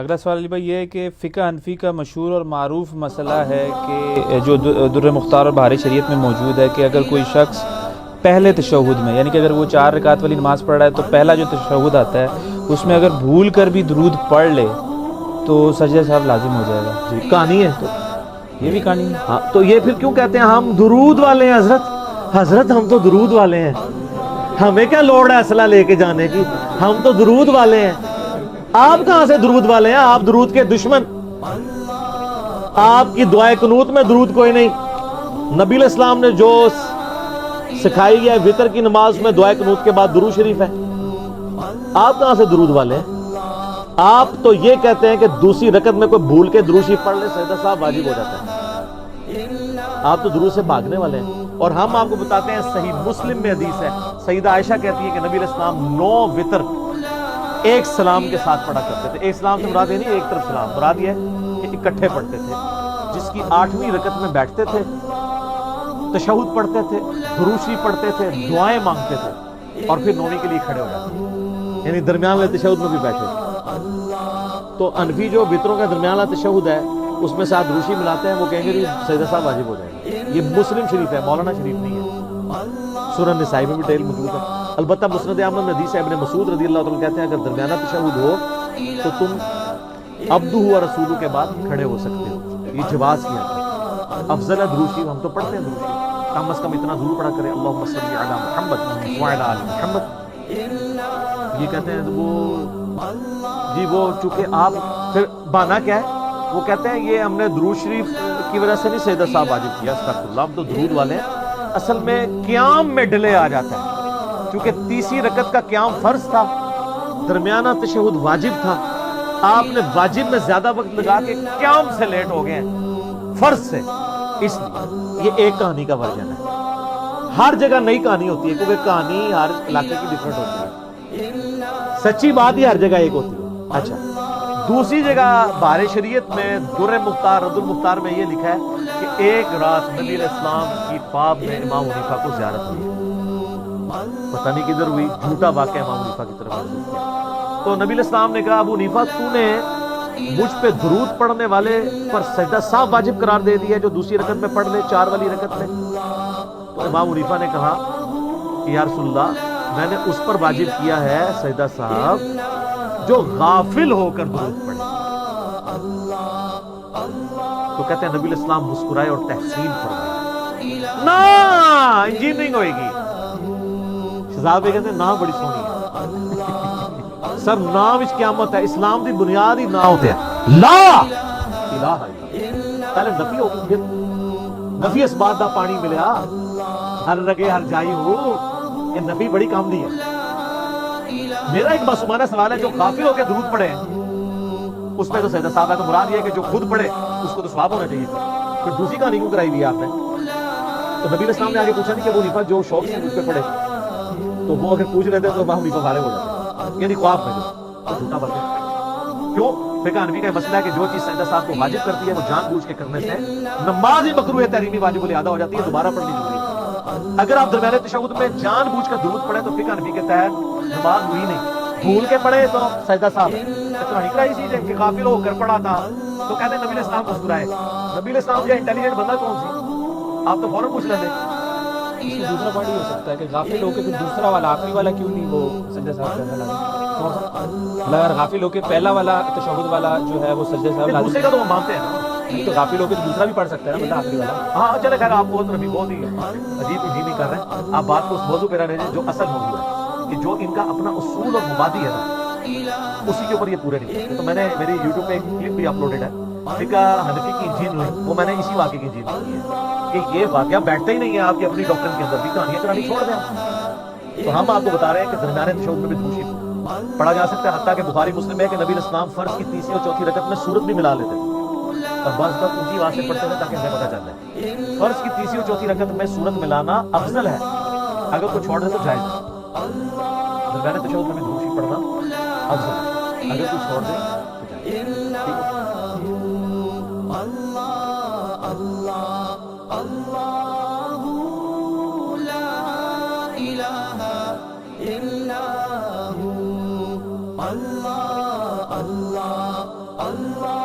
اگلا سوال علی بھائی یہ ہے کہ فقہ حنفی کا مشہور اور معروف مسئلہ ہے کہ جو در مختار اور بہار شریعت میں موجود ہے کہ اگر کوئی شخص پہلے تشہد میں، یعنی کہ اگر وہ 4 رکعت والی نماز پڑھ رہا ہے تو پہلا جو تشہد آتا ہے اس میں اگر بھول کر بھی درود پڑھ لے تو سجدہ صاحب لازم ہو جائے گا. جی کہانی ہے. تو یہ بھی کہانی ہے. ہاں تو یہ پھر کیوں کہتے ہیں ہم درود والے ہیں؟ حضرت ہم تو درود والے ہیں، ہمیں کیا لوڑ ہے اسلحہ لے کے جانے کی؟ ہم تو درود والے ہیں. آپ کہاں سے درود والے ہیں؟ آپ درود کے دشمن. آپ کی دعائے قنوت میں درود کوئی نہیں. نبی علیہ السلام نے جو سکھائی ہے وتر کی نماز میں دعائے قنوت کے بعد درود شریف ہے. آپ کہاں سے درود والے ہیں؟ آپ تو یہ کہتے ہیں کہ دوسری رکعت میں کوئی بھول کے درود شریف پڑھ لے سجدہ صاحب واجب ہو جاتا ہے. آپ تو درود سے بھاگنے والے ہیں. اور ہم آپ کو بتاتے ہیں صحیح مسلم میں حدیث ہے، سیدہ عائشہ کہتی ہے کہ نبی علیہ السلام 9 وتر ایک سلام کے ساتھ پڑھا کرتے تھے. ایک سلام سے مراد یہ نہیں ایک طرف سلام، مراد یہ ہے کہ اکٹھے پڑھتے تھے. جس کی 8ویں رکعت میں بیٹھتے تھے، تشہد پڑھتے تھے، درود شریف پڑھتے تھے، دعائیں مانگتے تھے اور پھر 9ویں کے لیے کھڑے ہو جاتے، یعنی درمیان والے تشہد میں بھی بیٹھے. تو حنفی جو وتروں کا درمیان والا تشہد ہے اس میں ساتھ درود شریف ملاتے ہیں، وہ کہیں گے سجدہ صاحب واجب ہو جائے گا. یہ مسلم شریف ہے، مولانا شریف نہیں ہے. سورہ نسائی میں بھی ڈیل موجود ہے. البتہ مسند احمد میں حدیث ہے، ابن مسعود رضی اللہ عنہ کہتے ہیں اگر درمیانہ تشہد ہو تو تم عبدہ و رسولہ کے بعد کھڑے ہو سکتے ہو. یہ جواز کیا ہے. افضل ہے درود شریف، ہم تو پڑھتے ہیں درود شریف، کم از کم اتنا ضرور پڑھا کریں اللہم صلی علی محمد وعلی آل محمد. یہ کہتے ہیں وہ چونکہ آپ پھر بہانہ کیا ہے؟ وہ کہتے ہیں یہ ہم نے درود شریف کی وجہ سے نہیں سجدہ صاحب واجب کیا، استغفر اللہ، ہم تو درود والے ہیں. اصل میں قیام میں ڈیلے آ جاتا ہے، کیونکہ تیسری رکعت کا قیام فرض تھا، درمیانہ تشہد واجب تھا. آپ نے واجب میں زیادہ وقت لگا کے قیام سے لیٹ ہو گئے ہیں فرض سے. اس لیے یہ ایک کہانی کا ورژن ہے. ہر جگہ نئی کہانی ہوتی ہے کیونکہ کہانی ہر علاقے کی ڈیفرنٹ ہوتی ہے. سچی بات ہی ہر جگہ ایک ہوتی ہے. اچھا، دوسری جگہ بہار شریعت میں در مختار رد المختار میں یہ لکھا ہے کہ ایک رات نبی علیہ السلام کی خواب میں امام حنیفہ کو زیارت ہوئی. پتہ نہیں کدھر ہوئی، جھوٹا واقعہ امام حنیفہ کی طرف منسوب کیا. تو نبی علیہ السلام نے کہا ابو حنیفہ تو نے مجھ پہ درود پڑھنے والے پر سجدہ صاحب واجب قرار دے دیا جو دوسری رکعت میں پڑھ لے 4 والی رکعت میں. تو امام حنیفہ نے کہا کہ یا رسول اللہ میں نے اس پر واجب کیا ہے سجدہ صاحب جو غافل ہو کر درود پڑھے. تو کہتے ہیں نبی علیہ السلام مسکرائے اور تحسین فرمائے. نا انجینئرنگ ہوئے گی. شہزاد بھائی کہتے ہیں نا بڑی سونی ہے سر، نام اس قیامت ہے. اسلام دی بنیاد ہی نا ہوتے ہیں لا الہ الا. پہلے نفی ہو گئی، نفی اس بات دا پانی ملیا ہر رگے ہر جائی ہو. یہ نفی بڑی کام دی ہے. میرا ایک معصومانہ سوال ہے، جو غافل ہو کے درود پڑھے اس میں تو سجدہ صاحب ہے، تو مراد یہ ہے کہ جو خود پڑھے اس کو تو ثواب ہونا چاہیے. پھر دوسری کہانی کیوں کرائی ہوئی آپ نے؟ تو نبی علیہ السلام نے آگے پوچھا نہیں کہ وہ حنیفہ جو شوق سے مجھ پہ پڑھے، تو وہ اگر پوچھ لیتے تو وہاں حنیفہ فارغ ہو جاتے، یعنی خواب میں جو جھوٹا بن گیا. کیوں؟ فقہ حنفی کا مسئلہ ہے کہ جو چیز سجدہ صاحب کو واجب کرتی ہے وہ جان بوجھ کے کرنے سے نماز ہی مکروہ تحریمی واجب الادا ہو جاتی ہے، دوبارہ پڑھنی ضروری ہے. اگر آپ درمیانے تشہد میں جان بوجھ کر درود پڑھے تو فقہ حنفی کے تحت نماز ہوئی نہیں. بھول کے پڑھے تو سجدہ صاحب اتنا ہی چیز ہے کہ غافل ہو کر پڑھا تھا تو کہتے ہیں نبی علیہ السلام مسکرائے. نبی علیہ السلام یا انٹیلیجنٹ بندہ کون سی؟ آپ تو فوراً پوچھ لیتے. اس میں دوسرا پارٹ یہ ہو سکتا ہے کہ غافل ہو کے پھر دوسرا والا آخری والا کیوں نہیں وہ سجدہ صاحب کرنا لازم؟ اگر غافل ہو کے پہلا والا تشہد والا جو ہے وہ سجدہ صاحب لازم، دوسرے کا تو وہ مانتے ہیں نہیں تو غافل ہو کے تو دوسرا بھی پڑھ سکتا ہے نا بندہ آخری والا. ہاں چلے خیر آپ بہت ربی بہت ہی عجیب انجینئرنگ کر رہے ہیں. آپ بات کو اس موضوع پہ رہنے دیں جو اصل موضوع ہے کہ جو ان کا اپنا اصول اور مبادی ہے نا اسی کے اوپر یہ پورے نہیں کرتے. تو میں نے میری یوٹیوب پہ ایک کلپ بھی اپلوڈڈ ہے فقہ حنفی کی انجینئرنگ، وہ میں نے اسی واقعے کی انجینئرنگ کی ہے کہ یہ واقعہ بیٹھتا ہی نہیں ہے آپ کی اپنی ڈاکٹر کے اندر بھی، کہانیاں چلانی چھوڑ دیں. تو ہم آپ کو بتا رہے ہیں کہ درمیانے تشہد میں بھی درود شریف پڑھا جا سکتا ہے. حتیٰ کہ بخاری مسلم ہے کہ نبی علیہ السلام فرض کی تیسری اور چوتھی رکعت میں سورت بھی ملا لیتے تھے اور بعض وقت اونچی آواز سے پڑھتے تھے تاکہ ہمیں پتہ چل جائے. فرض کی تیسری اور چوتھی رکعت میں سورت ملانا افضل ہے، اگر کوئی چھوڑ دے تو جائز ہے. درمیانے تشہد میں بھی درود شریف پڑھنا افضل ہے، اگر کوئی چھوڑ دے تو جائز. ٹھیک ہے. اللہ